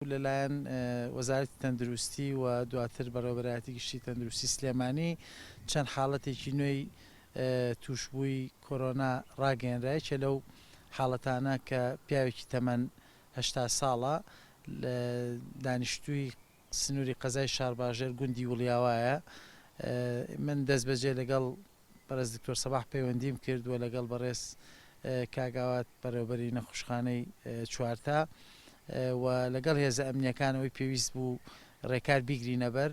لەلایەن وەزارەتی تەندروستی و دواتر بەڕێوەبەرایەتی گشتی تەندروستی سلێمانی چەند حاڵەتێکی نوێی توشبووی کۆرۆنا ڕاگەیەنرایە لەو حاڵەتانە کە پیاوێکی تەمەن 80 ساڵە دانیشتووی سنووری قەزای شارباژێر گوندی وڵیاوایە. من دەست بەجێ لەگەڵ بەڕێز دکتۆر سەباح پەیوەندیم کردووە لەگەڵ بەڕێز کاگاوات بەڕێوەبەری نەخۆشخانەی چوارتا و لەگەڵ هێزە ئەمنیەکانەوەی پێویست بوو ڕێکار بیگرینە بەر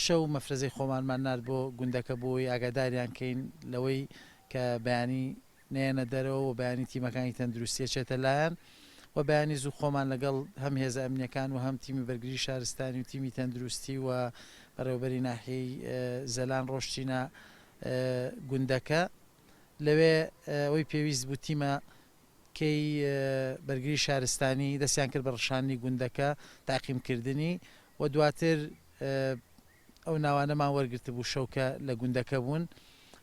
شەو مەفرەزەی خۆمانمان نرد بۆ گوندەکە بۆی ئاگاداریان کەین لەوەی کە بەیانی نێنە دەرەوە و بەیانی تیمەکانی تەندروستیە چێتە لایەن و بەیانی زوو خۆمان لەگەڵ هەم هێزە ئەمنیەکان و هەم تیمی بەرگری شارستانی و تیمی تەندروستی و بەڕێوەبەری ناحیەی زەلان ڕۆشتینە گوندەکە لەوێ ئەوەی پێویست بوو تیمە کەی بەرگری شارستانی دەستیان کرد بە ڕشانی گوندەکە تاقیمکردنی و دواتر ئەو ناوانەمان وەرگرت بوو شەوکە لە گوندەکە بوون.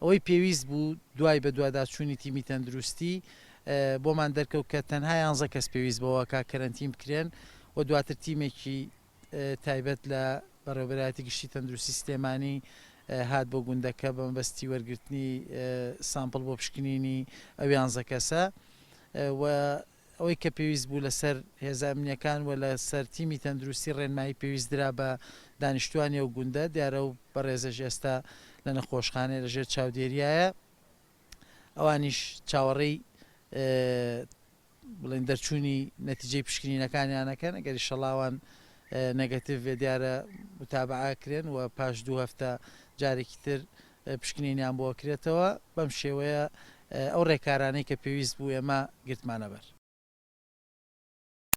ئەوەی پێویست بوو دوای بە دوواداچوونی تیمی تەندروستی بۆمان دەرکەوت کە تەنها 11 کەس پێویست بەوە کا کەرەنتین بکرێن و دواتر تیمێکی تایبەت لە بەڕێوەبەرایەتی گشتی تەندروستی سلێمانی هات بۆ گوندەکە بە مەبەستی وەرگرتنی سامپڵ بۆ پشکنینی ئەو 11 کەسە و ئەوەی کە پێویست بوو لەسەر هێزە ئەمنیەکان و لەسەر تیمی تەندروستی ڕێنمایی پێویست درا بە دانیشتوانی ئەو گوندە دیارە و بەڕێزەش ئێستا لە نەخۆشخانەی لەژێر چاودێریایە ئەوانیش چاوەڕێی بڵێن دەرچوونی نەتیجەی پشکنینەکانیانەکەن ئەگەری شەڵاوان نەگەتیڤ دیارە متابعاکرێن و پاش 2 هەفتە جارێکی تر پشکنینیان بۆ کرێتەوە بەم شێوەیە ئەو ڕێکارانەی کە پێویست بوو ئێمە گرتمانە بەر.